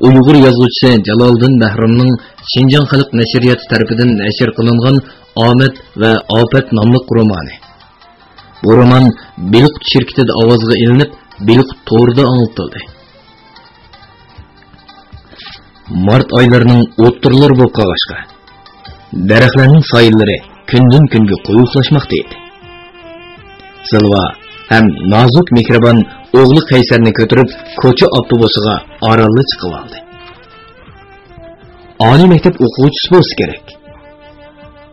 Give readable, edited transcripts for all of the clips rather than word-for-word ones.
Uyg'ur yozuvchisi Jaloliddin Bahronning Şinjan Xalq nashriyati tarafidan nashr qilingan Omad va Ofat nomli romani. Bu roman Belqut shirkatida ovozga ilinib, Belqut to'rida anlatildi. Mart oylarining o'ttirlari bo'lib qolg'ashqa, daraxtlarning soyillari kundan kunga quyuqlashmoqda edi. Silva ham nozik mehribon o'g'li Qaysarni ko'tarib ko'cha avtobusiga orolga chiqib oldi. Oliy maktab o'quvchisi bo'lsa kerak.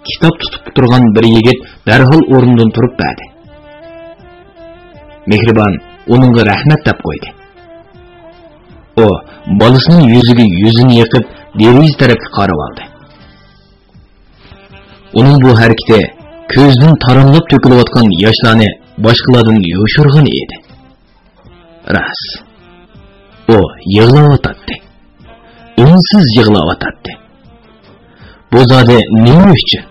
Kitob tutib turgan bir yigit darhol o'rnidan turib berdi. Mehribon uningga rahmat deb qo'ydi. O bolasining yuziga yuzini yiqib, deriz tarafga qarab oldi. Uning bu harakati ko'zdan taranlab to'kilayotgan yoshlarni boshqalardan yoshirgan edi. Ras. O yig'layotdi. Unsiz yig'layotdi. Bu zodi nima uchun?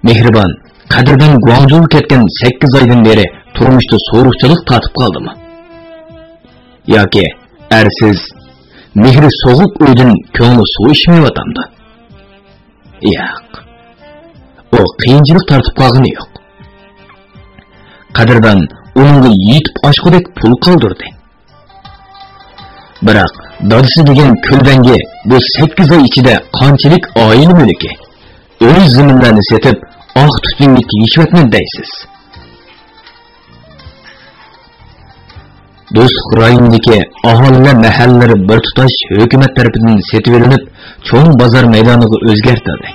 Mehribon Qadrdan Guangzhouga ketgan 8 oydan beri turmushda so'ruqchilik tatib qoldimi? Yoki ersiz mehri so'g'ib uydan ko'ngli suv ichmayotgandi? Yo'q. O qiyinchilik tartib qolgani yo'q. Qadrdan uningga yetib oshqudek pul qoldirdi. Biroq dadisi degan kulbangi bu 8 oy ichida qanchalik oila mulki o'z zaminlarini setib oq tutunga tegishvatni deysiz. Do'stlik rayonidagi aholilar mahallari bir tutash hukumat tarafidan setib olinib, cho'ng bozor maydoniga o'zgartirildi.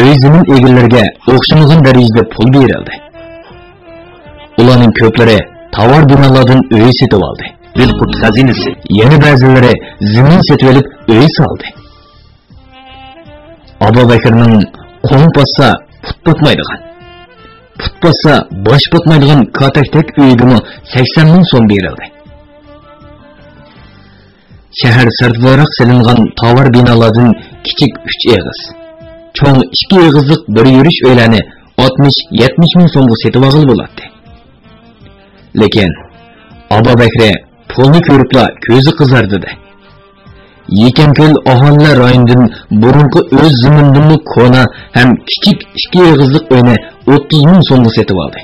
Uy zamin egallariga o'xshamagan darajada pul berildi. Ularning ko'plari tovar binolardan uy setib oldi. Belqut xazinasi. Yana ba'zilari zamin setib olib uy soldi. Abu Bakrning qo'ng passa put batmaydigan, put passa bosh batmaydigan kataktek uyiga 80 ming so'm berildi. Shahar sirtliroq silingan tovar binolardan kichik 3 eg'iz, cho'ng 2 eg'izlik bir yurish uylarni 60-70 ming so'mga setib olib bo'ladi. Lekin Abu Bakr pulni ko'ribla ko'zi qizardi. Yekenköl aholilar rayonidan burunqi o'z zamindan kona ham kichik 2 eg'izlik uyni 30 ming so'mga setib oldi.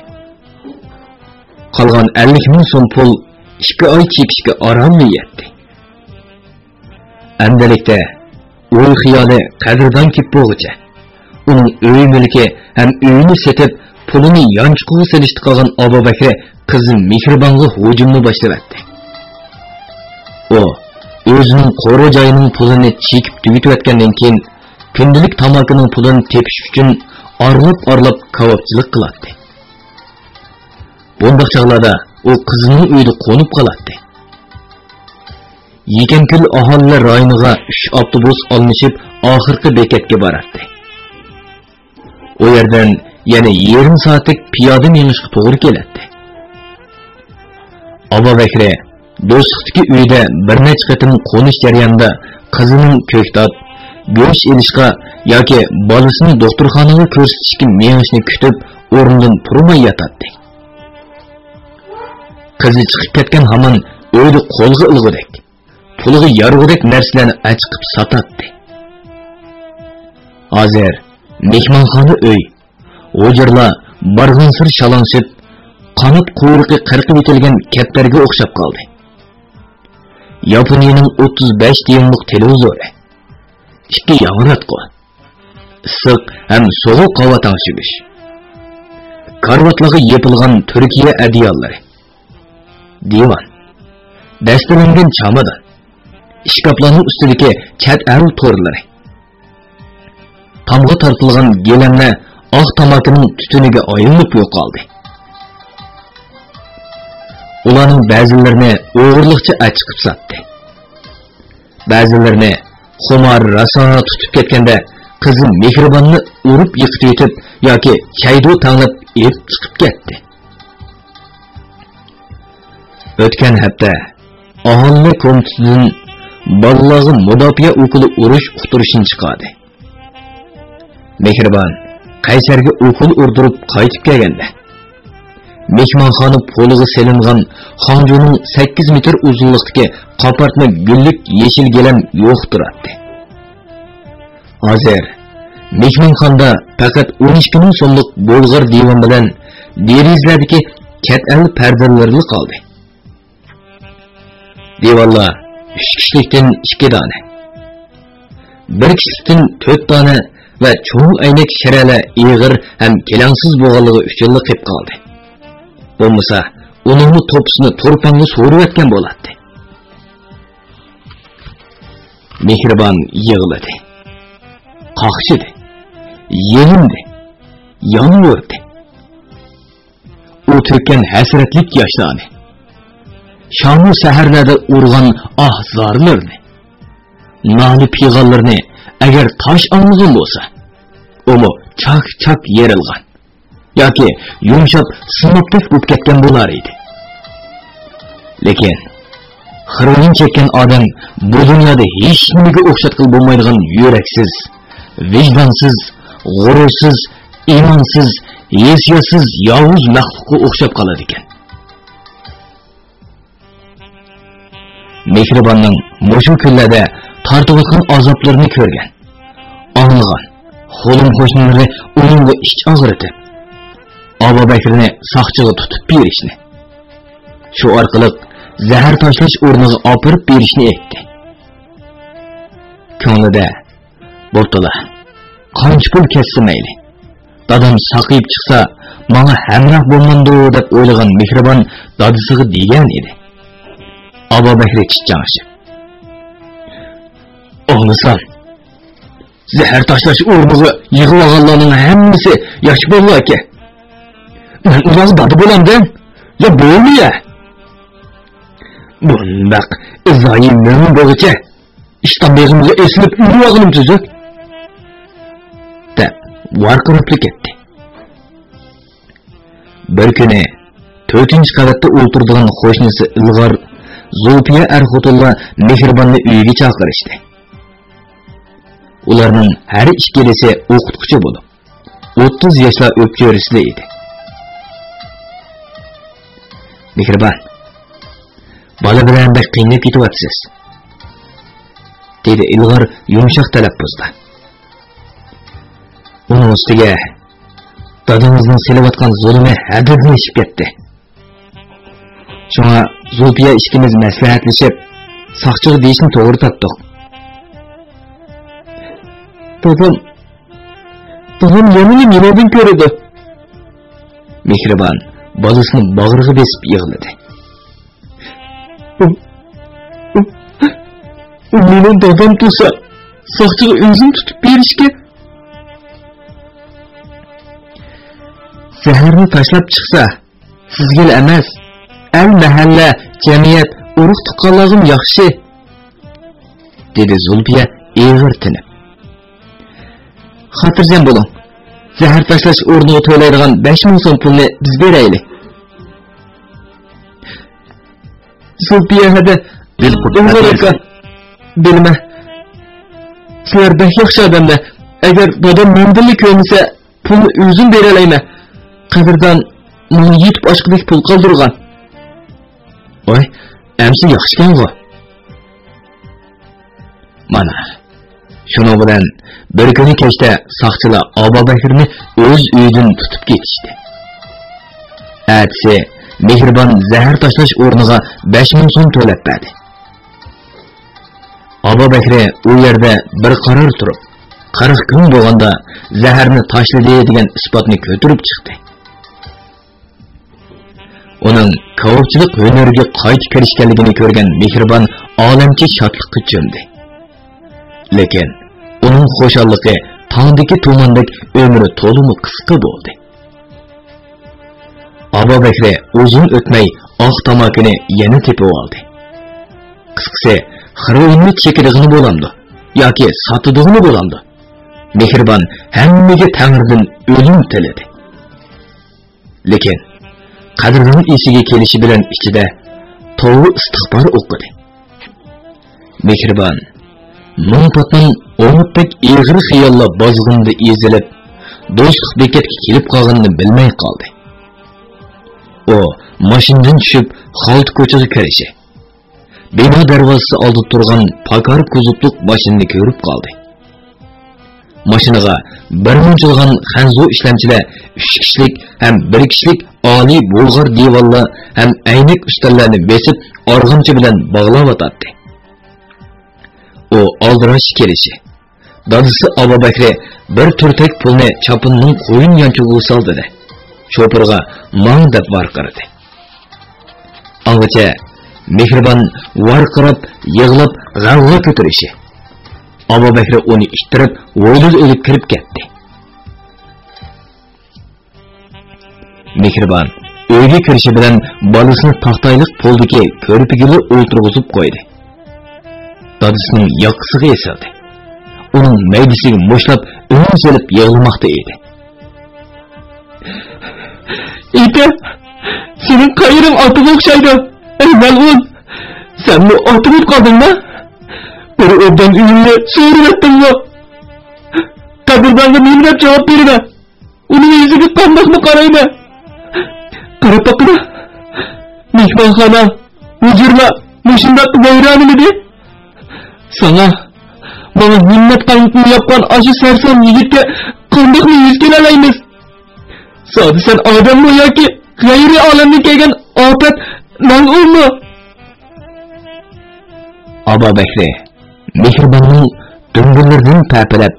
Qolgan 50 ming so'm pul 2 oy chekishga oromli yetdi. Endilikda o'y xiyoli qadrdan kep bo'g'icha. Uning uy mulki ham uyini setib pulini yanchiqqa selishdi qolgan Abu Bakr qizi Mehribonga hujumni boshladi. O o'zining qo'ri joyining pulini chekib tugatayotgandan keyin kundalik tamokining pulini tepish uchun orlab kavobchilik qiladi. Bunday chog'larda u qizining uyida qo'nib qoladi. Yekenkul aholilar rayoniga 3 avtobus alınışib oxirgi bekatga borardi. O yerdan yana yarım soatlik piyoda minishga to'g'ri keladi. Abu Bakr do'stlikdagi uyda bir necha qatim qo'nish jarayonida qizining ko'ktat, go'sht ilishga yoki bolasini doktorxonaga ko'rsatishga menishni kutib, o'rnidan turmay yotadi. Qizi chiqib ketgan hamon uyda qo'lga ilg'udek, puliga yarg'udek narsalarni achqib sotadi. Hozir mehmonxona uy, o'jirlar barg'in sir shalansib, qanot quyruqi qirqib etilgan kaptarga o'xshab qoldi. Yaponiyaning 35 diyumlik televizori, 2 yangratqi, issiq ham sovuq havo tangshigish, karvatlarga yepilgan Turkiya adiyollari, divan, dastalangan chamadan, ishkaplarning ustidagi chat arul to'rlari, tamga tortilgan gelamlar oq tamakining tutuniga aylanib yo'qoldi. Ularning ba'zilarini o'g'irlikcha achqib sotdi. Ba'zilarini xumor rasona tutib ketganda qizi Mehribonni urib yiqitib yetib yoki chaydo tanglab elib chiqib ketdi. O'tgan hafta aholi komitetidan bolalarga mudofaa o'qili urush uqtirishni chiqardi. Mehribon Qaysarga o'qil urdirib qaytib kelganda mehmonxona poliga selingan Xanjuning 8 metr uzunlikdagi qapartma gullik yeşil gilam yo'q turadi. Hozir mehmonxonada faqat 12 ming so'mlik bo'lg'ir divan bilan derizlardagi ket'al pardalarli qoldi. Divanlar 3 kishlikdan 2 dona, 1 kishlikdan 4 dona va cho'ng aynak sharalar ig'ir ham kelangsiz bo'lganligi uchun qilib qoldi. Bo'lmasa, uning topsini to'rpanga so'rayotgan bo'ladi. Mehribon yig'ladi. Qaqshidi. Yelindi. Yonverdi. U to'kkan hasratlik yoshlarni, shamu saharlarda urgan zorlarni, noli pig'onlarni agar tosh olmagan bo'lsa, uni chak yerilgan yoki yumshab sinibdek bo'lib ketgan bo'lar edi. Lekin xirvin chekkan odam bu dunyoda hech nimaga o'xshatqil bo'lmaydigan yuraksiz, vijdonsiz, g'urursiz, imonsiz, yesiyatsiz yovuz maxluqqa o'xshab qoladi ekan. Mehribonning mushu kunlarda tortayotgan azoblarini ko'rgan, anglagan, xo'lim qo'shnilari uningga ich og'ritib, Abu Bakrni soqchiga tutib berishni, shu orqali zahar tashlash o'rniga opirib berishni aytdi. Ko'nglida bo'ptila, qancha pul ketsa mayli, dadam saqib chiqsa, menga hamroh bo'lmandi deb o'ylagan Mehribon dadisiga degan edi. Abu Bakr chiqqancha. O'g'lisan, zahar tashlash o'rniga yig'ib olganlarning hammasi yosh bola aka. Men ular dadi bo'lamdan, yo bo'lmiya. Bundaq izoyim men bo'g'icha, ishdan beg'imga eslib urib olganim tuzuk. Deb varqirib ketdi. Bir kuni 4-qavatda o'tirdigan qo'shnisi Ilg'or Zulfiya Arxutulla Mehribonni uyiga chaqirishdi. Ularning har ikkalisi o'qituvchi bo'lib, 30 yoshlar o'pchorisli edi. Mehribon, bola bilan bir qiynab ketyapsiz, dedi Ilg'or yumshoq talaffuzda. Uning ustiga dadamizning selayotgan zulmi haddidan oshib ketdi. Shunga Zulfiya ikkimiz maslahatlashib, soqchiga deyishni to'g'ri topdik. Dadam yomini menodan ko'rdi. Mehribon bolasini bag'riga besib yig'ladi. Mening dadam tursa, soqchiga o'zim tutib berishga. Zaharni tashlab chiqsa, sizga emas, al mahalla, jamiyat, urug' tuqqanligim yaxshi, dedi Zulfiya eg'ir tinib. Xotirjam bo'ling. Zahar tashlash o'rniga to'laydigan 5000 so'm pulni biz beraylik. Zulfiya hadi bilma. Sizlar bek yaxshi odamda. Agar dadam mendili ko'nsa, pulni o'zim bera olayman. Qabrdan men yetib oshqidek pul qoldirgan. Voy, amsi yaxshi-ku. Mana shuni bilan bir kuni kechda soqchilar Abu Bakrni o'z uyidan tutib ketishdi. Atsi Mehribon zahar tashlash o'rniga 5000 so'm to'lab berdi. Abu Bakr u yerda bir qaror turib, 40 kun bo'lganda zaharni tashladi degan isbotni ko'tarib chiqdi. Uning kavobchilik hunariga qaytib kirishganligini ko'rgan Mehribon olamcha shodlikqa cho'mdi. Lekin uning xo'shalliqi tongdagi tumandek ömrü to'liq qisqa bo'ldi. Abu Bakr uzun o'tmay oq tamakini yana tepib oldi. Qisqasi, xirvini chekidig'ini bo'lamdi yoki sotidig'ini bo'lamdi. Mehribon hammaga Tangridan o'lim tiladi. Lekin qadrining esiga kelishi bilan ichida to'g'ri istig'for o'qidi. Mehribon Muntatdan o'ngitdek egri xiyollar bozg'indi ezilib, do'stlik bekatga kelib qolganini bilmay qoldi. O maşindan tushib xalta ko'chaga kirishi. Bino darvozasi oldida turgan pakar kuzovliq mashinani ko'rib qoldi. Mashinaga bir munchilgan Xanzo ishlamchilar 3 kishilik ham 1 kishilik oliy Bulg'or divanlar ham aynak ustallarni besib org'amchi bilan bog'lab o'tadi. O aldirash kelishi. Dadisi Abu Bakri bir turtak pulni chapinning qo'yin yonchug'iga soldi. Chopirga mang deb varqirdi. Angacha Mehribon varqirab, yig'lab, g'avg'o ko'tarishi. Abu Bakri uni ittirib, o'ylab o'lib kirib ketdi. Mehribon uyga kirishi bilan bolasini taxtayliq poldagi ko'rpiga o'ltirg'izib qo'ydi. Dadisining yoqasiga esildi. Uning maydasiga mushlab, o'ng solib yig'lamoqda edi. "Ita, sening qayering otiga o'xshaydi. Ey mal'un, sen bu oti bo'lib qoldingmi? Bir o'bdan uyimni so'rib etdingmi? Qabirdonga nima deb javob beraman? Uning yuziga qandoqmi qarayman? Qarab boqma. Mehmonxona, hujurlar, mushundaq vayronimidi? Sana bana minnet kanıtını yapan acı sersem yigitke qandoqmi yuz kelalaymiz? Sadi sen odammi yoki g'ayri olamdan kelgan ofat mal'unmi? Abu Bakri Mehribonning dung'urlardan papalab,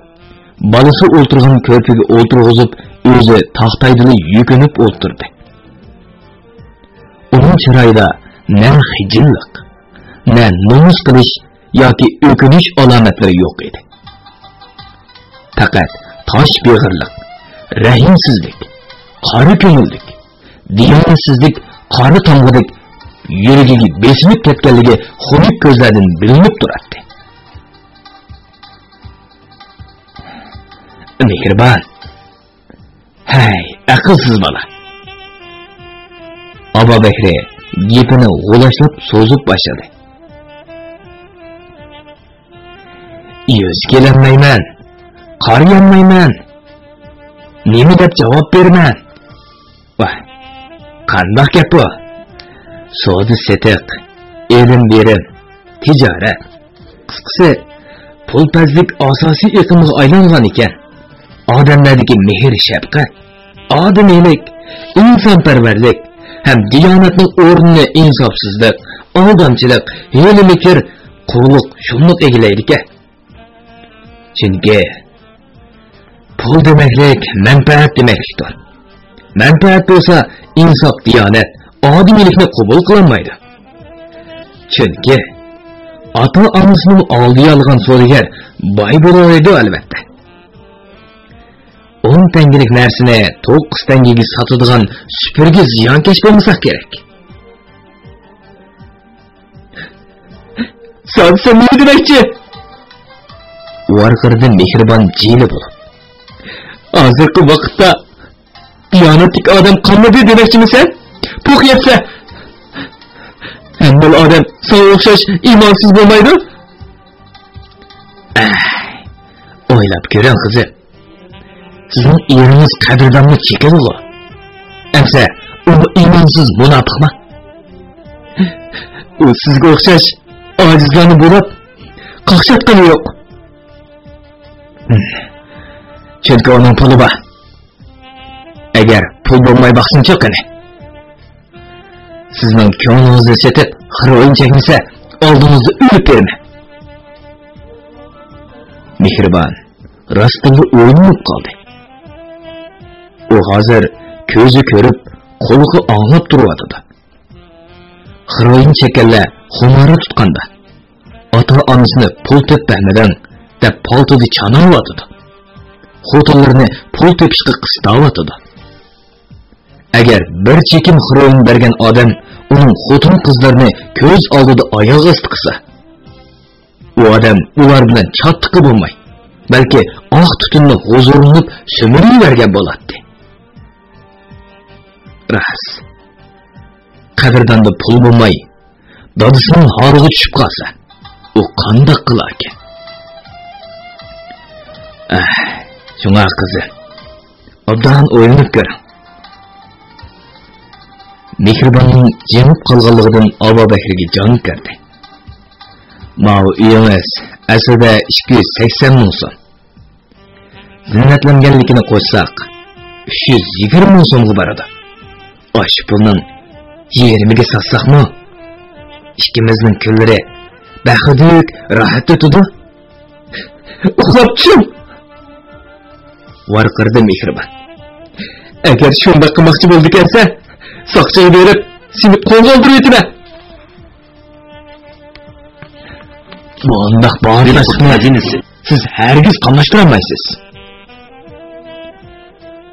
balasi o'ltirgan ko'rpiga o'ltirg'izib, o'zi taxtaydili yukinib o'ltirdi. Uning chiroyida ne xijillik, ne nomus qilish yoki o'kinish alomatlari yo'q edi. Faqat tosh beg'irlik, rahimsizlik, qari ko'ngillik, diyonatsizlik, qari tomg'idik yuragiga besinib ketganligi xunuk ko'zlardan bilinib turardi. Mehribon, hay, aqlsiz bola. Abu Bakri gapini g'ulashlab so'zib boshladi. Yuz kelanmayman, qor yonmayman. Nima deb javob berman? Voy, qandoq gap bu? Savdo setiq, ilm berim, tijorat. Qisqasi, pulpazlik asosiy iqimiga aylangan ekan. Odamlardagi mehr shafqat, odamiylik, insonparvarlik ham diyonatning o'rnini insofsizlik, aldamchilik, hiyla-mikr, qulluq shundoq egallaydi ekan. Chunki pul demaklik manfaat demaklikdir. Manfaat bo'lsa insof, diyonat, odamiylikni qabul qilmaydi. Chunki ota-onasining oldiga olgan savdogar boy bo'laydi albatta. 10 tangalik narsani 9 tangaga sotadigan supurgi ziyonkesh bo'lmasa kerak. Sen nima demoqchi? Varqirdi Mehribon jili bo'lib. Hozirgi vaqtda diyonatlik odam qanday demoqchimisan? Puq yetsa, hamma odam senga o'xshash iymonsiz bo'lmaydi? O'ylab ko'ring qizim. Sizning eringiz qadrdonmi chekadi-ku. Amsa, u iymonsiz munofiqmi? U sizga o'xshash ojizlarni bo'lib, qaqshatqani yo'q. Chunki uning puli bor. Agar pul bo'lmay baqsinchi qani. Sizning ko'nglingizni setib, xir o'yinchakmisa, oldingizda o'lib berma. Mehribon rostini o'yinib qoldi. U hozir ko'zi ko'rib, qo'li anglab turibdi. Xiroyin chekanlar xumora tutqanda ota-onasini pul tepmadan deb paltodi chanovatdi. Xotinlarni pul tepishga qistavotdi. Agar bir chekim xiroyin bergan odam uning xotin qizlarini ko'z oldida oyoq osti qilsa, u odam ular bilan chattiqi bo'lmay, balki oq tutunni huzurinib so'mirib bergan bo'ladi. Ras. Qadrdonda pul bo'lmay, dadisining horiga tushib qolsa, u qanday qilar ekan? Shunga qizi. Obdan o'ylanib ko'ring. Mehribonning jimib qolganligidan Abo Bakirga jon kirdi. "Mao uyingiz aslida 280 ming so'm. Zinnatlanganligini qo'shsak 320 ming so'mga boradi. Osh pulning 20 ga satsaqmi? İkimizning kunlari baxtlik, rohat o'tadi." "Uxlabchim!" varqirdi Mehribon. "Agar shunday qilmoqchi bo'ldi-kansa, soqchiga berib, seni qo'lga oldirayman." "Bundoq bormaslikni siz hargiz qamashtirolmaysiz."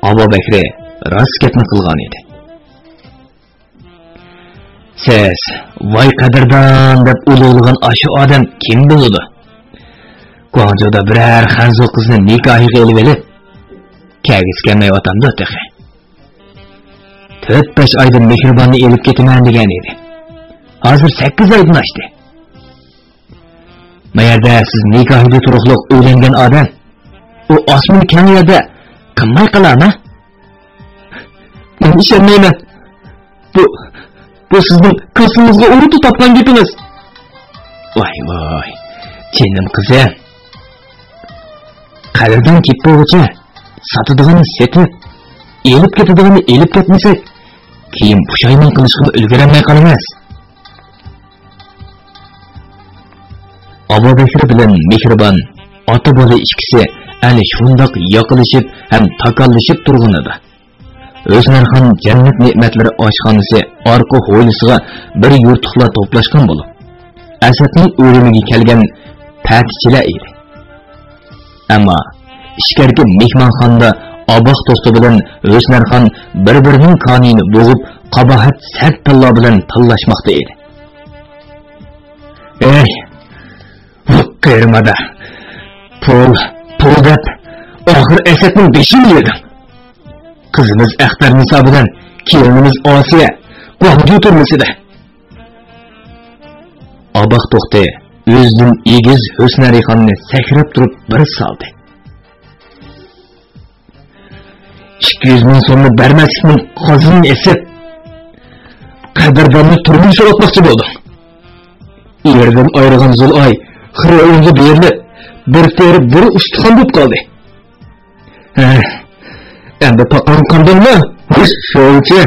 Abo Bakri rost gapni qilgan edi. "Siz voy qadrdon deb ulug'lagan ashu odam kim bo'ladi? Guangzhouda biror Hanzo qizni nikohiga olib elib, kagizganmayotandi tehi. 4-5 oydan Mehribonni elib ketaman degan edi. Hozir 8 oydan oshdi. Mayerda siz nikohida turuqliq o'ylangan odam, u osmon kamiyada qilmay qilama? Men ishonmayman. Bu sizning qilsingizga urib topgan gapingiz." "Voy, jinim qizim. Qadrdan ketpo'g'icha sotadiganni setib, elib ketadiganni elib ketmasak, keyin pushaymon qilishga ulgurolmay qolamiz." Abo Bakir bilan Mehribon ota bola ikkisi ana shundoq yoqilishib ham takallashib turgan edi. O'smarxon jannat ne'matlari oshxonasi orqa hovlisiga bir yurtiqlar to'plashgan bo'lib, Asadning o'limiga kelgan ta'tichilar edi. Ammo ishkarga mehmonxonada Aboq do'sti bilan O'smarxon bir-birining qonini bo'g'ib, qabohat sart tilla bilan tallashmoqda edi. "Ey, qirmada pul deb oxir Asadning beshini yedim. Qizimiz Axtar Niso bilan kelinimiz Osiya Guangzhou turmusida." Aboq do'sti o'zining egiz Husnarixonni sakrab turib bir soldi. 200 ming so'mni bermaslikning qozini esib, qadrdonni turmush o'tmoqchi bo'ldi. Yerdan ayirgan Zulay Xiroyonga berilib, bir teri bir ustixon bo'lib qoldi. Endi taqon qildingmi? Shuncha.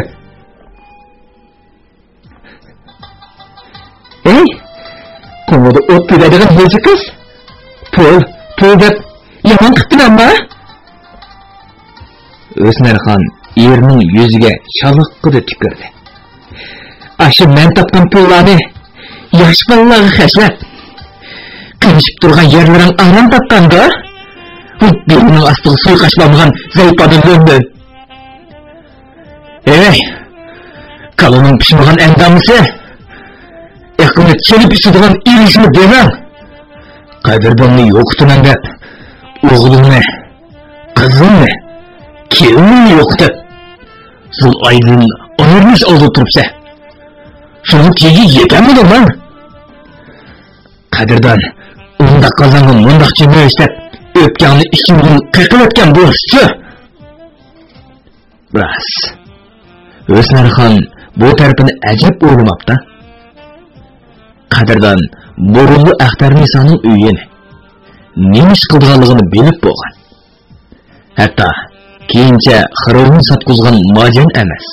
"Ey, ko'ngilda o't kuyadigan ho'ja qiz. Pul deb yomon qilibdimi?" O'smarxon erining yuziga shaloqqida tikirdi. "Ashu men topgan pullarni yosh bolalarga xashlab, qiyishib turgan yerlaring aram topganda, belining ostiga suv qashlangan zaypadan döndün. Ey, kalının pişmagan endamisi, ekini çelip içidigan ilişini demem. Qadrdonni yo'qitaman deb, o'g'limni, qizimni, kelinimni yo'qitib, Zulaydin ayirmish oldi turibsa, shuni tegi yetamidimi? Qadrdon, unda qozonga mundaqcha mo'ystab, o'pganni ichimdan qiqilayotgan bo'lsa. Bas. O'smarxon bu tarafini ajab o'ylamabdi. Qadrdon burunli Axtar Nisoning uyini nima ish qilganligini bilib bo'lgan. Hatto keyincha Xiroyni sotqizgan mojan emas,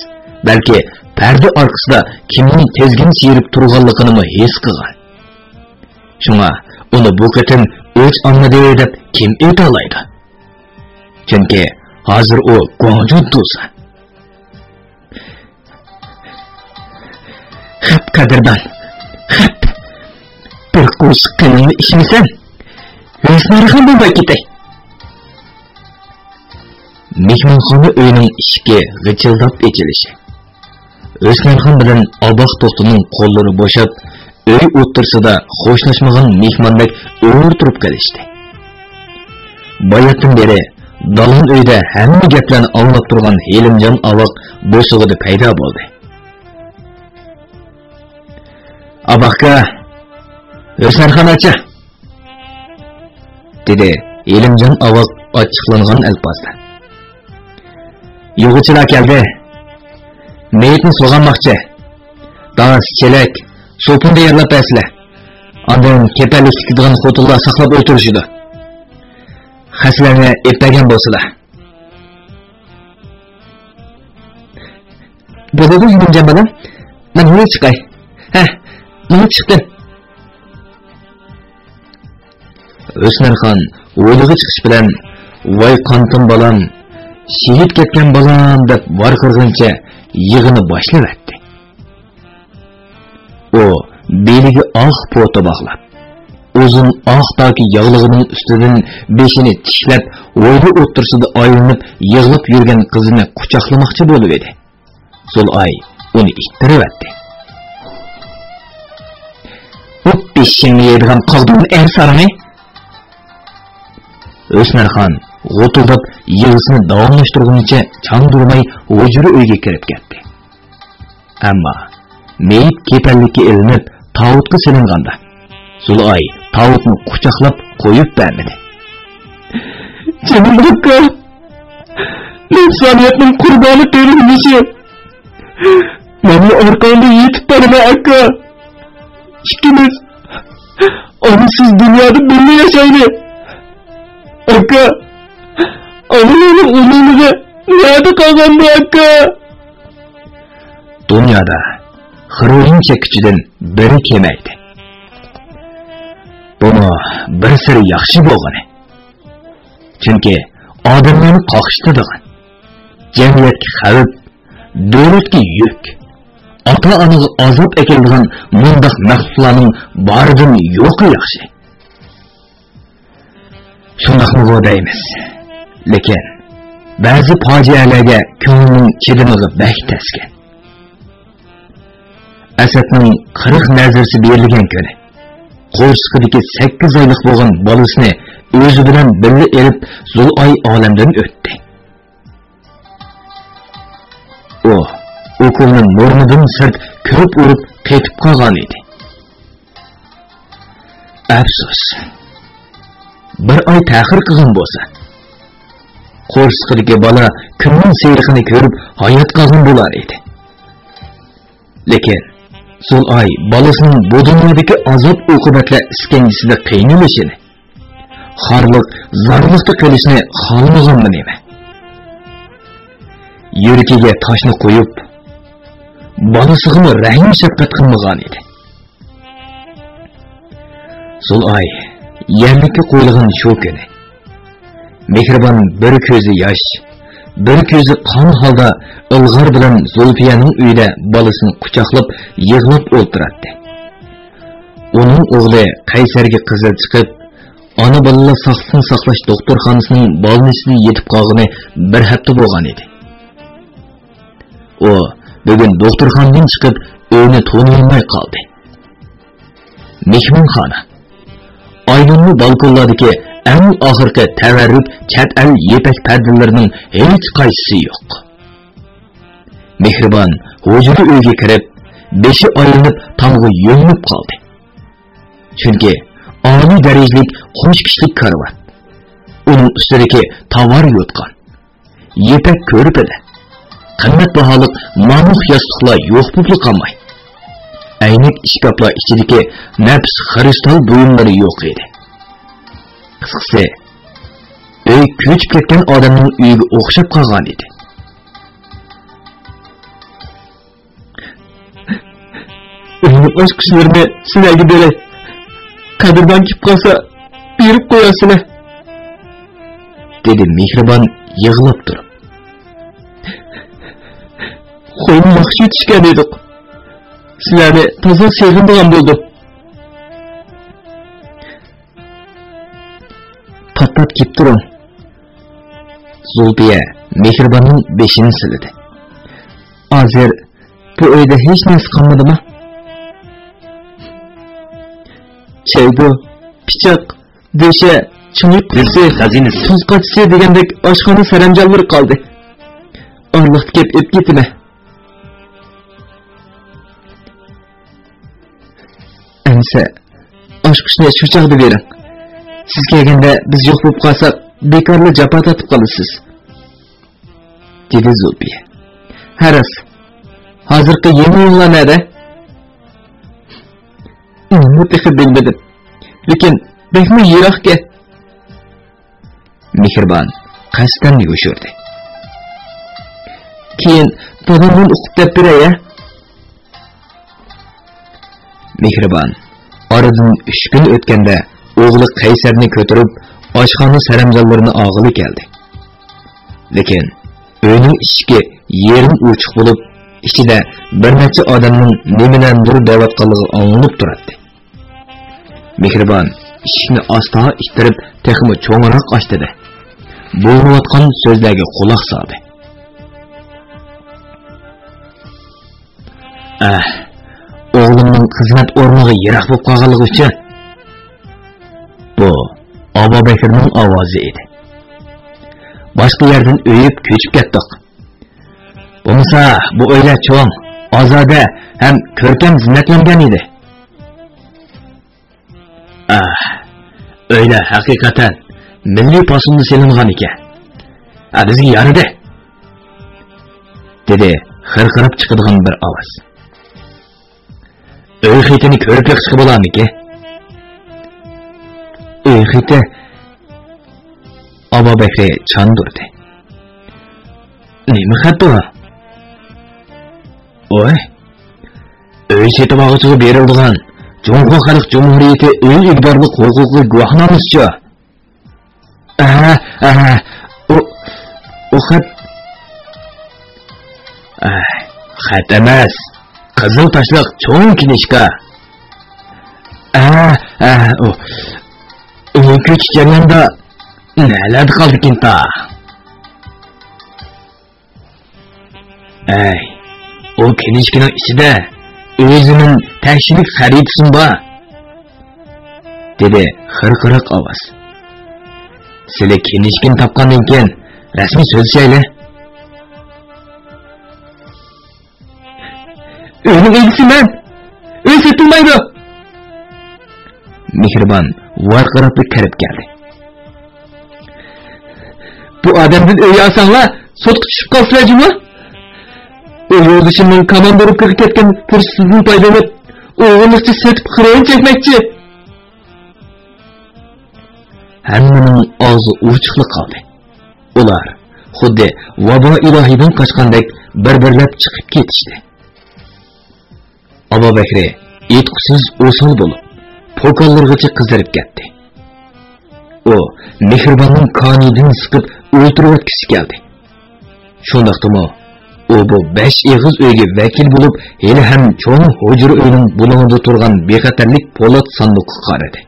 balki parda orqasida kimning tezgin siyirib turganligini his qilgan. Shunga uni bu qatim o'ch olmadi deb kim aytolmaydi? Chunki hozir u Guangzhou do'si. Hep qadrdon, hep bir qo'shiq qilingni ishmisan, O'smarxon bo'lmay ketay. Mehmonxona uyining eshigi g'ichildab ochilishi. O'smarxon bilan Aboq do'stining qo'llari bo'shab, uy o'tirsida xo'shlashmagan mehmondek o'rtirib qolishdi. Bayatdan beri dalon uyda hamma gaplarni anglab turgan Helimjon Aboq bo'shig'ida paydo bo'ldi. Aboqqa, O'smarxon acha, dedi Helimjon Aboq ochiqlangan alpozda. Yo'g'ichilar keldi. meyitni soğanmakçı. Dağız, çelek, sopun da yarlap bəsile. Andan kepellik dığın xotulla saklap oturuşudu. Xəslərini etpəgən bolsula. Boladı yürümcəm bana. Ben hüne çıkay. Hüne çıktım. O'smirxon o'ylig'i chiqish bilan voy qontim bolam, shehid ketgan bolam deb varqirg'incha yig'ini boshlab. O beliga oq pota bog'lab, uzun oq toki yog'lig'ining ustidan beshini tishlab, o'yli o'tirsida aylanib yig'lab yurgan qizini quchoqlamoqchi bo'lib edi. Zulay uni ittirib etdi. "Hop beshingni yeydigan qog'dun er sarani?" O'smirxon g'o'tildab yig'isini davomlashtirgunicha chang durmay hujra uyga kirib ketdi. Ammo meyit kepallikka ilinib tavutga silinganda Zulay tavutni quchoqlab qo'yib bermadi. "Canım aka, insoniyatning qurboni terilmishi. Meni orqangda yetib borma aka. İkimiz onsiz dunyoda birga yashaylik. Aka, onaning umriga nima qolgandi aka?" Dunyoda xiroyin chekkichidan biri kelmaydi. Buni bir sir yaxshi bo'lgani. Chunki odamlarni qoqishtiradigan, jamiyatga xavf, davlatga yuk, ota-onaga azob ekeladigan mundaq mahsulotning boridan yo'qi yaxshi. Shundaqmi deymiz. Lekin ba'zi fojialarga ko'ngilning chidamig'i bak tasgan. Asadning 40 nazarsi berilgan kuni qo'rsqidagi 8 oylik bo'lgan bolasini o'zi bilan birga elib Zulay olamdan o'tdi. O o'quvning o'rnidan sirt ko'p urib ketib qolgan edi. Afsus. Bir oy ta'xir qilgan bo'lsa, qo'rsqidagi bola kunning seyrini ko'rib hayot qolgan bo'lar edi. Lekin Zulay bolasining bu dunyodagi azob uqubatlar iskangisida qiynalishini, xorliq, zarliqda qilishni xohlamaganmi nima? Yuragiga toshni qo'yib, bolasiga rahim shafqat qilmagan edi. Zulay yerlikka qo'yilgan shu kuni mehribon bir ko'zi yosh, bir ko'zi qon holda ilg'or bilan Zulfiyaning uyida bolasini quchoqlab yig'lab o'tirardi. Uning o'g'li Qaysarga qizil chiqib, ona bolalar saqsin saqlash doktorxonasining bolnisida yetib qolgani bir hafta bo'lgan edi. O bugun doktorxonadan chiqib uyni to'nolmay qoldi. Mehmonxona Aydınlı balkonlardaki en ahırki teverrük chet el yepek perdelerining hech qaysisi yo'q. Mehriban hujra uyga kirib, beshi aylanib tong'i yo'nib qoldi. Chunki oliy darajalik xush kishlik karvat, uning ustidagi tovar yotgan, yepek ko'rib edi. Qimmat baholiq mamux yostiqlar yo'q bo'lib qolmay. Aynik ishkaplar ichidagi nafs xristal buyumlari yo'q edi. Qisqasi, uy ko'chib ketgan odamning uyiga o'xshab qolgan edi. Uyning oshqishlarini sizlarga beray. Qadrdan kelib qolsa, berib qo'yasizlar, dedi mehribon yig'lab turib. Qo'yni yaxshi yetishgan edik. Sizlarni toza sevgindigan bo'ldim. Patlat kelib turing. Zulfiya mehribonning beshini siladi. Hozir bu uyda hech narsa qolmadimi? Chaygo, pichoq, desha, chiniq qilsa, xazinasi, tuz qatisi degandek oshxona saramjonlari qoldi. Orliqda kelib ketma. Ansa, oshqishni shu chog'da bering. Siz kelganda biz yo'q bo'lib qolsak, bekorli jafo tatib qolasiz, dedi Zulfiya. Haras, hozirgi yeni yo'llar nerede? Mutlaka bilmedim. Lekin bekmi yiroqga. Mehribon qasddan yo'shirdi. Keyin dadamdan o'qib deb beray-a? Mehribon oradan 3 kun o'tganda o'g'li Qaysarni ko'tarib oshxona saramjonlarini og'ili keldi. Lekin uyning ichki yerim o'chiq bo'lib, ichida bir necha odamning nimadandir da'vatqanligi anglab turadi. Mehribon eshikni asta ittirib, texmi cho'ng'iroq ochdi-da. Bo'layotgan so'zlarga quloq soldi. O'g'limning xizmat o'rniga yiroq bo'lib qolganligi uchun bu Abu Bakrning ovozi edi. Boshqa yerdan o'yib ko'chib ketdik. Bo'lmasa bu o'ylar cho'ng, ozoda ham ko'rkam zinnatlangan edi. O'ylar haqiqatan milliy posunda selingan ekan. Bizga yaradi, dedi xirqirab chiqadigan bir ovoz. Öy xitini ko'rib chiqib bo'larmiki? Öy xiti Abu Bakr chandurdi. Nima xat bu? Oy, öy setib oluvchiga berilgan Jumhur Xalq Jumhuriyati öy igdorlik huquqi guvohnomasi-chi? O xat xat emas. Qizil tashliq cho'ng kinishka. Uning ko'chish jarayonida nalar qoldikin ta? O kinishkining ichida o'zining tashrif xaritasi bor, dedi xirqiriq ovoz. Sizlar kinishkin topgandan keyin rasmiy so'zlayli. Öyle egisinden, öyle setilmeydi. Mehribon varqirab kirib keldi. Bu adamdan öyle alsanglar, sotqa tushib qolsizlarmi? O yo'ldishimning komandorib kirib ketgan fursatini foydalanib, o'g'irlikcha setib xiroyin chekmoqchi. Hammaning og'zi uchiqli qoldi. Ular xuddi vabo ilohiydan qochgandek bir-birlab chiqib ketishdi. Abu Bakr etqusiz usul bo'lib, po'kollargacha qizarib ketdi. O Mehribonning qonidini siqib o'ltirib o'tkisi keldi. Shundaqdimi, o bu 5 eg'iz uyga vakil bo'lib, hali ham cho'ng hujra uyning bulung'ida turgan bexatarlik po'lat sanduqqa qaradi.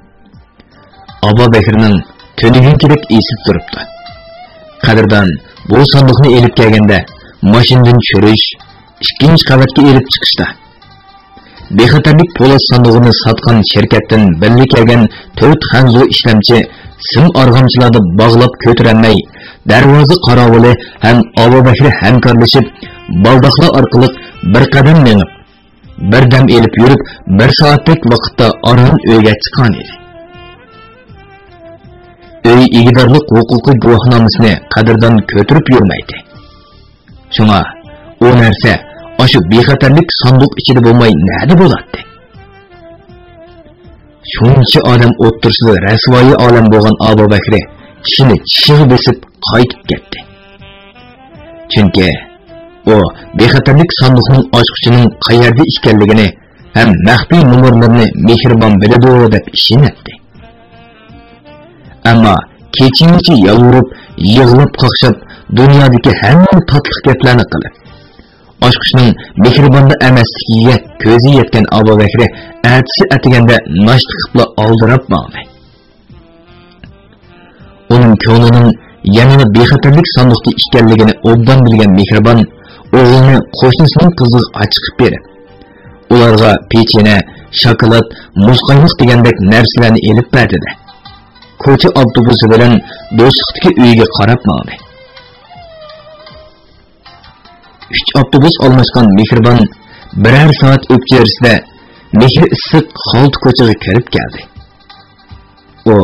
Abu Bakrning tuniginkidek esib turibdi. Qadrdan bu sanduqni elib kelganda, mashinadan tushirish, ikkinchi qavatga elib chiqishda bexatarlik po'lat sandug'ini sotgan shirkatdan birga kelgan 4 Hanzo ishlamchi sim arg'amchilarni bog'lab ko'taramay, darvoza qorovuli ham Abu Bakr hamkorlashib, baldoqlar orqali bir qadam menib, bir dam elib yurib, 1 soatlik vaqtda Aron uyga chiqqan edi. Uy egidorlik huquqi guvohnomasini qadrdan ko'tirib yurmaydi. Shunga o narsa Aşı bexatarlik sanduq ichida bo'lmay nada bo'ladi? Shuncha odam o'ttirsida rasvoyi olam bo'lgan Abu Bakr tishini tishiga besib qaytib ketdi. Chunki o bexatarlik sanduqning ochqichining qayerda ekanligini ham maxfiy nomerlarini Mehribon biladi deb ishonadi. Ammo kechincha yalvurib, yig'lab qaqshab, dunyodagi hamma tatli gaplarni qilib Aşkışının Mehribonda emasligiga ko'zi yetgan Abu Bakr ertasi atiganda noshtiqibla oldirab maqdi. Uning ko'nglining yanada bexatarlik sanduqda ekanligini obdan bilgan Mehribon o'g'lini qo'shnisining qiziga ochiqib berib, ularga pechene, shokolad, muzqaymoq degandek narsalarni elib berdi. Ko'cha avtobusi bilan do'stlikdagi uyiga qarab maqdi. 3 avtobus almashgan Mehribon birer soat o'tkirisida mehr issiq xolt ko'chaga kirib keldi. O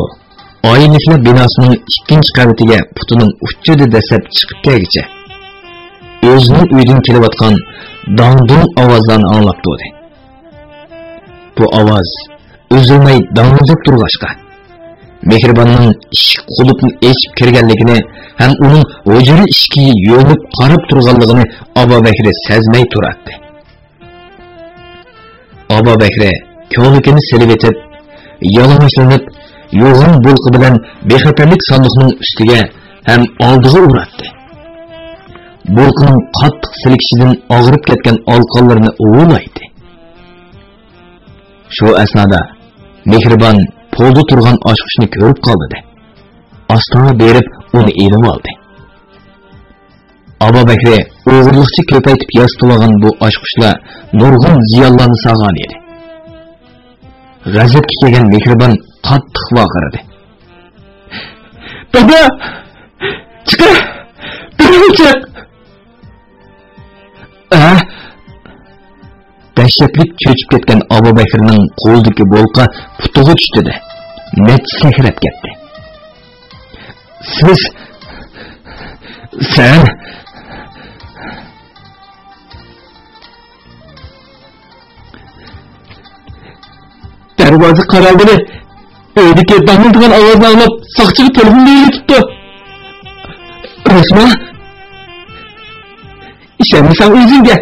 oiliklar binosining 2-qavatiga putining uchida dasab chiqib kelgicha o'zining uyidan kelayotgan dang-dung ovozlarni anglab turdi. Bu ovoz uzilmay dang'illab turg'ashqa Mehribonning eshik qulupni echib kirganligini ham uning hujra eshigiga yo'lib qarab turganligini Abu Bakr sezmay turardi. Abu Bakr ko'ngligini silib etib, yalang'ochlanib, yo'g'on bulqi bilan bexatarlik sandiqning ustiga ham oldiga uratdi. Bulqining qattiq silikishidan og'rib ketgan olqonlarini uvulaydi. Shu asnoda Mehribon polda turgan oshqushni ko'rib qoldi. Ostona berib uni elib oldi. Abu Bakr o'g'irlikchi ko'paytib yastilgan bu oshqushlar nurg'un ziyonlarni sog'an edi. G'azabga kelgan Mehribon qattiq vaqirdi. "Baba! Chiqar! Chiq!" Dahshatlik cho'chib ketgan Abu Bakrning qo'lidagi bolqa putiga tushdi. Net sakrab ketdi. Sen darvoza qaraldini uydagi dang'ildigan ovozni anglab soqchiga telefon beribdi. Rasma? Ishonmasang o'zingga.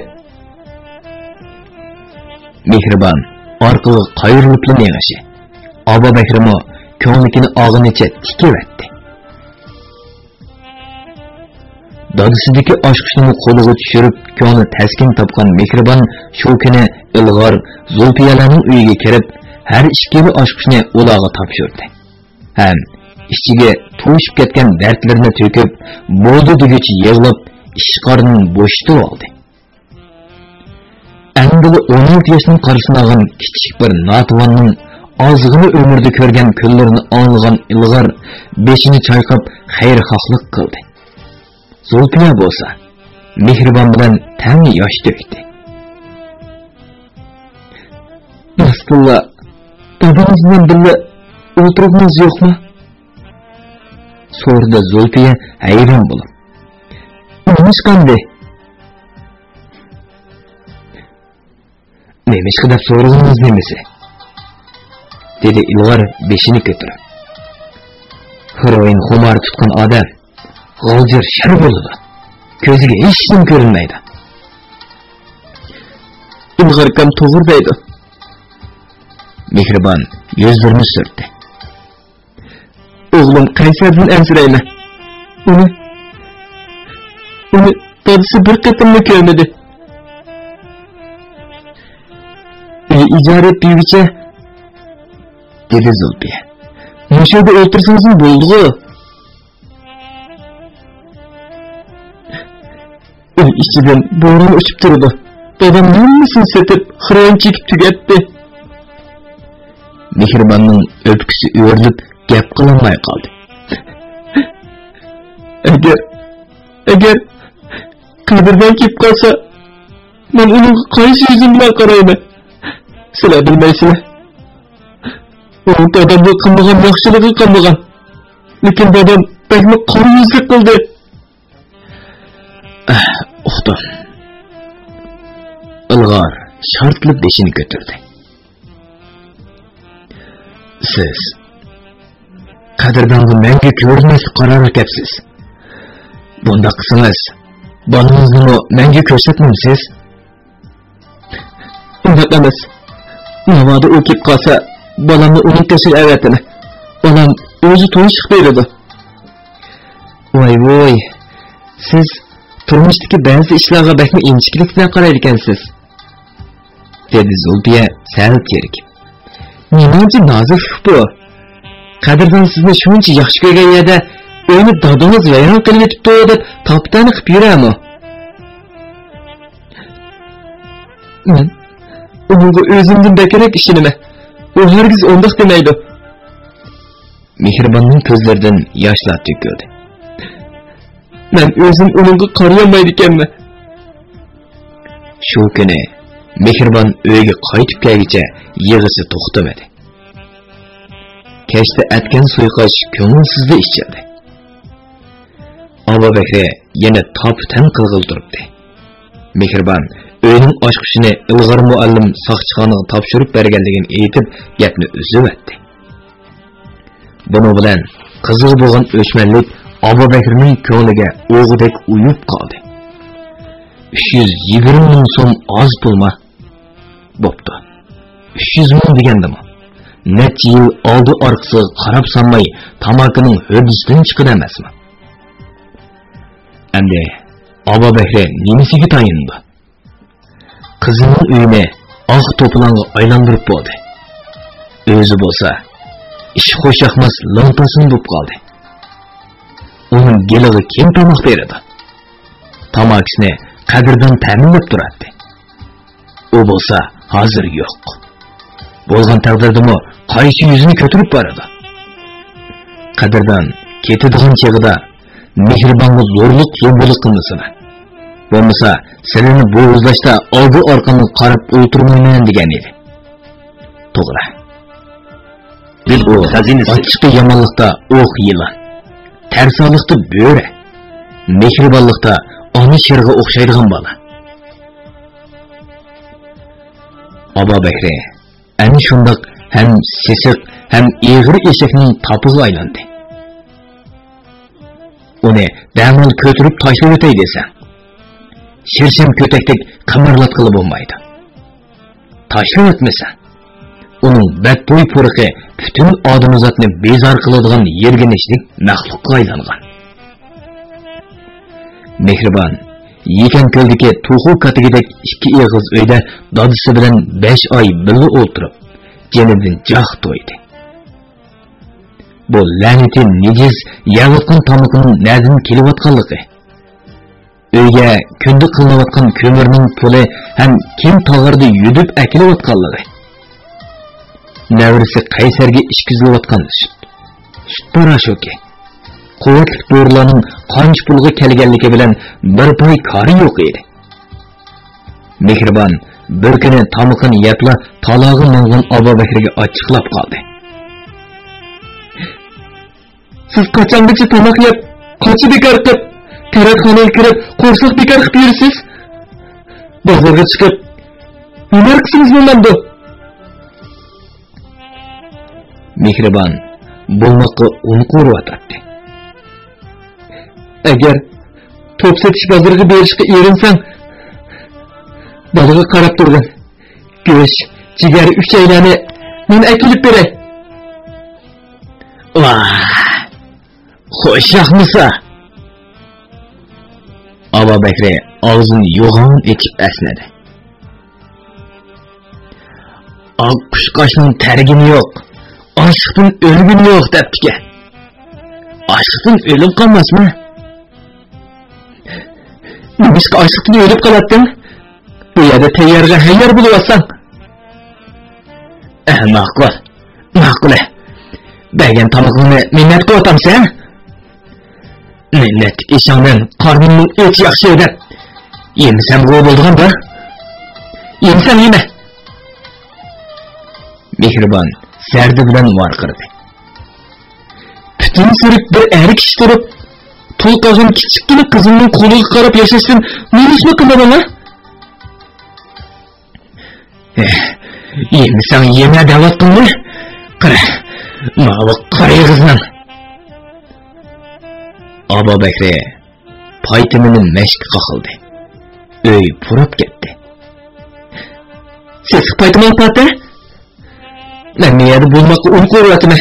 Mehribon orqaga qayrilib yig'ishi. Abu Bakrmo ko'ngligini og'inicha tikaverdi. Dodisidagi oshqushni qo'liga tushirib, ko'ngli taskin topgan Mehribon shu kuni ilg'or Zulfiyalarning uyiga kirib, har ikkala oshqushni ularga topshirdi. Ham ichiga to'shib ketgan dardlarini to'kib, bo'ldi degicha yig'lab, ishqorni bo'shitib oldi. Endi 16 yoshning qarshisida olgan kichik bir notuvonning ozg'ini umrda ko'rgan kunlarini anglagan ilg'or beshini chayqab xayrixohlik qildi. Zulfiya bo'lsa, Mehribon bilan tang yosh to'kdi. "Rasululloh, dadamiz bilan birga o'tiribmiz yo'qmi?" so'radi Zulfiya hayron bo'lib. "Nimish qanday?" "Nemish qilib so'rag'ingiz nemisi?" dedi ilg'or beshini ko'tarib. "Heroin xumar tutgan odam g'oljir shar bo'ladi. Ko'ziga hech narsa ko'rinmaydi." "Ilg'or kam to'g'ri deydi." Mehribon yuzlarini surtdi. "O'g'lim qaysardan ansiraymi? Uni dadisi bir qatimni ko'rmadi. İcare ettiğince dedi Zulfiya. "Mushada o'tirsangiz bo'ldi-ku." Uy ichidan bo'ron uchib turdi. Dadam nimmasini setib, xiron chekib tugatdi. Mehribonning o'pkisi o'rilib, gap qilolmay qoldi. Agar Qadirdan kelib qolsa, men uning qaysi yuzim bilan qarayman? Sizlar bilmaysizlar. U dadamga qilmagan yaxshiligi qilmagan. Lekin dadam bakmi qora yuzlik qildi. Uxdim. Ilg'or shartlib beshini ko'tardi. "Siz Qadirdanga menga ko'rmas qaror etkapsiz. Bunda qilsangiz, bolangizni menga ko'rsatmamsiz?" "Undaq emas. Navoda u kelib qolsa, bolamni uning tashiga avatini. Bolam o'zi to'yishib beradi." "Voy, siz turmushdagi ba'zi ishlarga bakmi inchiklik bilan qaraydi ekansiz," dedi Zulfiya sal kerikib. "Nimachi nozik bu? Qadirdan sizni shuncha yaxshi ko'rgan yerda uyni dadingiz vayron qilib yetibdi deb toptani qilib yurami?" "Men unga o'zimdan bekerak ishinaman. U hargiz undoq demaydi." Mehribonning ko'zlaridan yoshlar to'kildi. "Men o'zim unga qarayolmaydi ekanman." Shu kuni Mehribon uyga qaytib kelguncha yig'isi to'xtamadi. Kechda atgan suiqosh ko'ngilsizda ichildi. Aba Bekri yine tapten kılgıl duruptu. Mehriban öyünün aşkışını ilgir muallim saqçıqanıga tapşırıp bergenligini eytip gapni üzüp etdi. Bunu bilan qizig'i bo'lgan o'chmanlik Aba Bekrining ko'ngliga o'g'idek uyib qoldi. 320 ming so'm oz pulma? Bo'pti. 300 ming degandimi? Necha yil oldi orqasiga qarab sanmay tamakining hurdisidan chiqdi emasmi? Endi Aba Bekri nimasiga tayindi? Qizining uyini oq to'polonga aylantirib bo'ldi. O'zi bo'lsa ish xo'shaqmas lantasin bo'lib qoldi. Uning gelig'i kim tomoq beradi? Tamakisini qadirdan ta'minlab turadi. U bo'lsa hozir yo'q. Bo'lgan taqdirdami qaysi yuzini ko'tarib boradi. Qadirdan ketadigan chig'ida mehribonga zo'rlik zo'mbilik qilmasin. Bo'lmasa senini bo'g'izlashda oldi orqani qarab o'tirmayman degan edi. To'g'ri. Biz o açıkta yamanlıkta oq yılan, tersalıkta böre, mehribanlıkta onu şerge okşaydıgan bala. Aba Bekri, en şundak hem sesik hem eğri eşekinin tapığı aylandı. Onu dermal kötürüp taşlı ötey desen, şirşem kötektek kımarlatkılı olmaydı. Taşlı ötmesen, onun bədboy pırıqı bütün adamızatını bezar qıladigan yergenişlik məxluqqa aylanğan. Mehriban, yeken köldeki tuğu katıgidek 2 eğiz öyde dadısı bilen 5 ay birli olturup, cenibin cah toydu. Bu ləneti neciz, yağıtqın tamıqının nədin kelivatqanlıqı. Öyge kündü qılınavatqan kömürünün pulu hem kim tağırdı yüdüp əkilivatqanlıqı. Nevrisi Kayseri'ge işkizlivatkan süt. Süt para şoki. Kuvvetlik doğrularının qanç pulga kelgenligi bilen bir pay kari yok edi. Mehriban bir kuni tamıqını yetla talagı mang'ın Aba Bekri'ge açıqlap qaldı. Siz kaçangacha tamaq yeb, qachi bekar qilib, terakxonaga kirib, qo'rsoq bekar qilib yursiz? Bozorga chiqib, nima qilsangiz bo'lmadi? Mehriban bulmakı onu koruvatadi. Eğer top setiş bazırgı berişke erinsen, balığı qarab turgan, göğüs, ciğer 3 aylani men ekilip berey. Vah, hoş yaxmısa. Aba Bekri ağzını yoğun ekip esnedi. Ak kuşkaşının tergini yok. Aşıqdan ölümün yo'q debdiki. Aşıqdan ölüp qalmasmi? Nimishqa aşıqdan ölüp qalatding? Bu yerda tayyorga hayyor bo'lasan. Ma'qul. Ma'qul. Bergan tamog'ini minnat qilatamsan? Minnat ishondan qorningning o'ch yaxshi edi. Yemisam bu bo'lgan-da. Yemisam yeme. Mehriban Serdi bilen varqırdı. Bütün sürüp bir erik iştirip, tulqağın kiçikkini kızının koluğu qarab yaşasın, neymişme kıldı bana? Yemisem yeme davattın mı? Qara, malı qarayı kızdan. Aba Bekri, paytımının meşki qaqıldı. Öy purap gitti. Sesik paytımı alpattı? Ben niyede bulmakla onu koruvatime.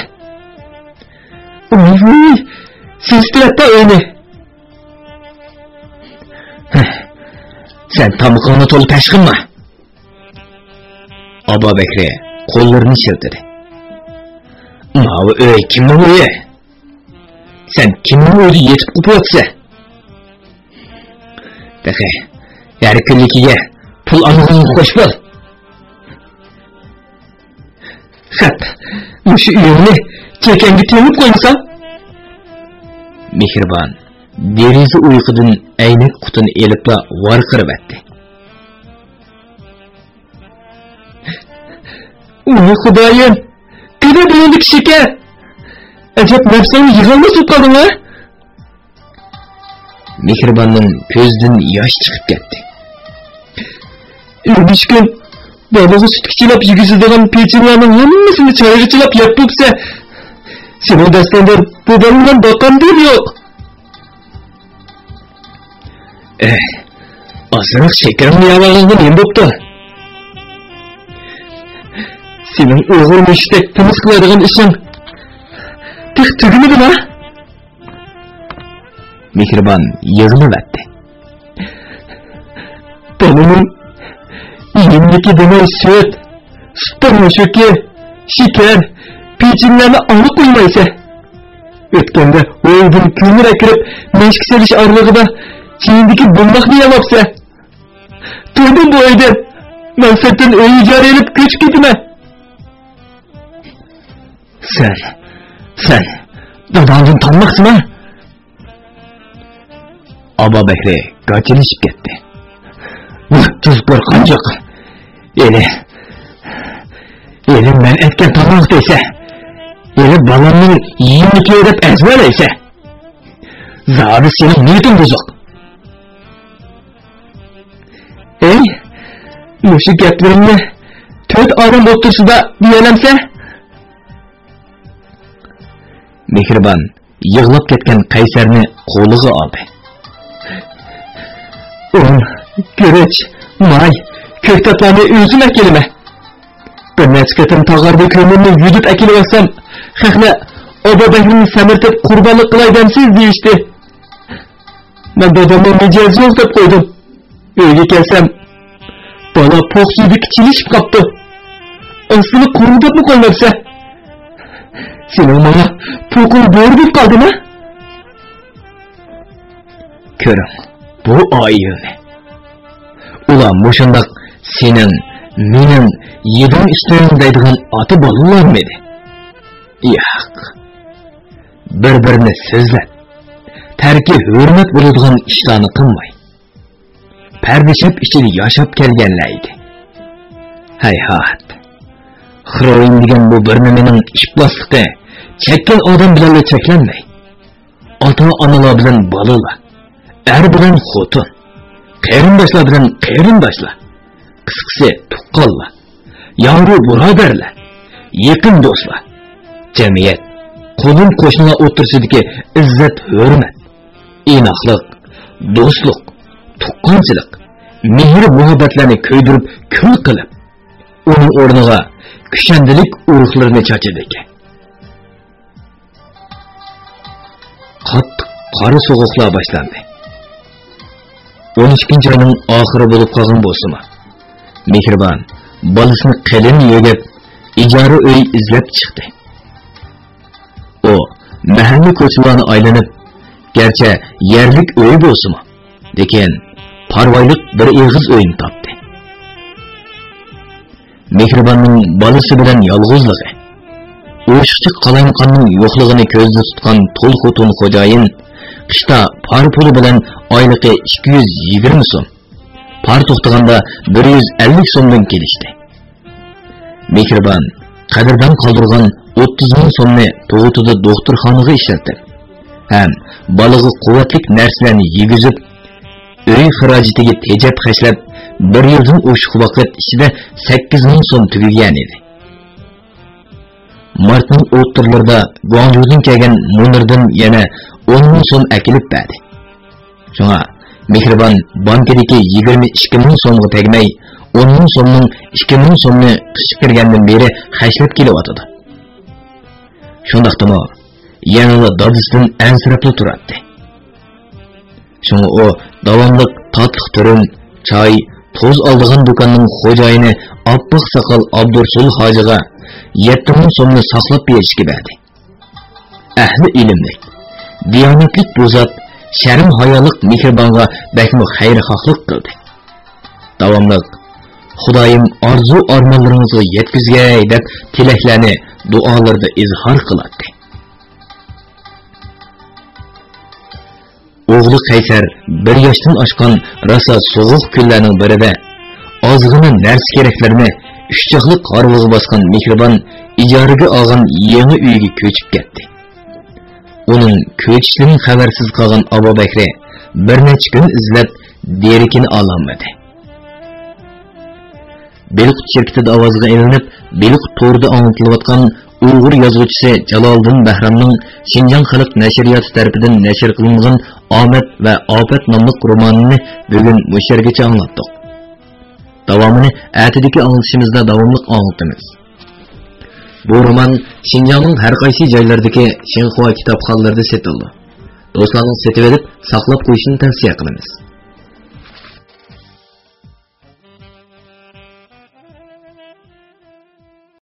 Uy, sestirette öyle. Sen tamıqını tolu taşkınma. Aba Bekri kollarını çırptırdı. Mavi öy kimden öyle? Sen kimden öyle yetip kupuvatsa? Peki, yarı küllikiye pul anığını hoş bul. Hatta, şu uyumni çekengi temip koysam? Mehriban, derizi uyqudan aynak qutini elipla varqirib etdi. Uy Xudoyim, qana bo'ldik shekar. Ajab nafsini yig'ilma suqading ha? Mehribonning ko'zidan yosh chiqib ketdi. Ermishkin bolaga sutkichilab yegizadigan pechenyaning hammasini chayirchilab yeb bo'lsa, sening dastanda bu boladan boqqandim yo'q. Azroq shekarimni yavag'ingdan nima bo'pti? Sening o'g'il mushdek timiz qiladigan ishing tiq tugmidimi? Mehribon yig'lab aytdi. Bolaning ilimdeki demay süt, süttan şöke, şeker, pechenlerni olib qo'ymaysa, o'tganda o'ydim ko'mir akirib, meshk selish orlig'ida keyindiki bundoqni yamabsa, to'ydim bu uyda, mansabdan uy ijara elib ko'chib ketaman. Sen, dadangdan tanmoqsizmi? Aba Bekri g'ajilishib ketdi. Tuzbor qanjoq? Eli men etken tamam deyse, eli balamın yiyini edip ezmeleyse, zabi senin niyetin bozuk. Muşu geplerini 4 adam otursa da diyelemse? Mehribon yığılıp ketken Kaysar'ını qo'liga oldi. Güreç, may, köktatlarını özüm ekelime. Bir neçketim tağardı kömürünü yüdüp ekilip etsem, xaqla Aba Bekri'ni semirtip kurbanlık qılay demsiz deyişti. Ben dadamın mecezi yok dep koydum. Öyge kelsem, bana poq suydu kichilishib qaptı. Asını kurudip mi koymapsa? Senin bana poqun boğru dep kaldı mı? Körüm, bu ayını. Ulan boşandak senin, menin yedim üstündeydiğin atı balılar mıydı? Yo'q. Bir-birini so'zlab, tarki hurmat bo'ladigan ishlarni qilmay, pardishib ichida yashab kelganlaydi. Hayhat. Xroin degan bu bir nimaning iflosligi chekkan odam bilan cheklanmay, ota-onalar bilan bolalar, er bilan xotin, qarindoshlar bilan qarindoshlar, qisqasi tuqqanlar, yavru birodarlar, yaqin do'stlar, jamiyat, qo'nim qo'shnilar o'tirsidagi izzat, hurmat, inoqlik, do'stlik, tuqqanchilik, mehr muhabbatlarni ko'ydirib, kul qilib, uning o'rniga kushandilik urug'larini chachidi ekan. Qattiq qora so'g'uqlar boshlandi. 12-oyning oxiri bo'lib qolgan bo'lsa-mu, Mehribon bolasini qalin yegib, ijara uy izlab chiqdi. O, mahalla ko'chalarni aylanib, garchi yerlik uy bo'lsa-mu, lekin parvoylik bir eg'iz uyni topdi. Mehribonning bolasi bilan yolg'izligi, o'shiqchi qalayonqonning yo'qligini ko'zda tutgan to'l xotin xo'jayin qishda par puli bilan oyligi 220 so'm, par to'xtaganda 150 so'mdan kelishdi. Mehribon qadrdan qoldirgan 30 ming so'mni tug'utida doktorxonaga ishlatdi. Ham bolaga quvvatlik narsalarni yegizib, uy xarajatiga tejab xashlab, bir yildan o'shiq vaqt ichida 8 ming so'm tugagan edi. Martning o'ttirlarida Guangzhoudan kelgan Munirdan yana 10 ming so'm akilib berdi. Shunga Mehribon bankadagi 22 ming so'mga tegmay, 10 ming so'mning 2 ming so'mni qishib kirgandan beri xashlab kelyotdi. Shundaqdimi, yanada dadisidan ansirabli turadi. Shunga o davomli tatliq turum, choy, to'z oldigan do'konning xo'jayini oppoq soqol Abdursul hojiga 7 ming so'mni saqlab berishga berdi. Ahli ilmlik, diyonatlik bu zot sharm hayolik Mehribonga bakmi xayrixohlik qildi. Davomli Xudoyim orzu armonlaringizga yetkazgay deb tilaklarni duolarda izhor qiladi. O'g'li Qaysar 1 yoshdan oshgan rosa so'g'uq kunlarning birida ozg'ina narsa keraklarini uchchaqli qorlig'i bosgan Mehribon ijaraga olgan yangi uyga ko'chib ketdi. Uning ko'chishidan xabarsiz qolgan Abu Bakri bir necha kun izlab derikini ololmadi. Beliqut şirketida ovozga ilinib, Beliqut to'rida anglatilayotgan Uyg'ur yozuvchisi Jaloliddin Bahramning Xinjiang xalq nashriyoti tarafidan nashr qilingan Omad va Ofat nomli romanini bugun mushargacha anglatdik. Davomini atidagi anglitishimizda davomli anglatamiz. Bu roman Xinjiangning har qaysi joylaridagi Xinhua kitobxonalarida sotildi. Do'stlarning setib edib, saqlab qo'yishni tavsiya qilamiz.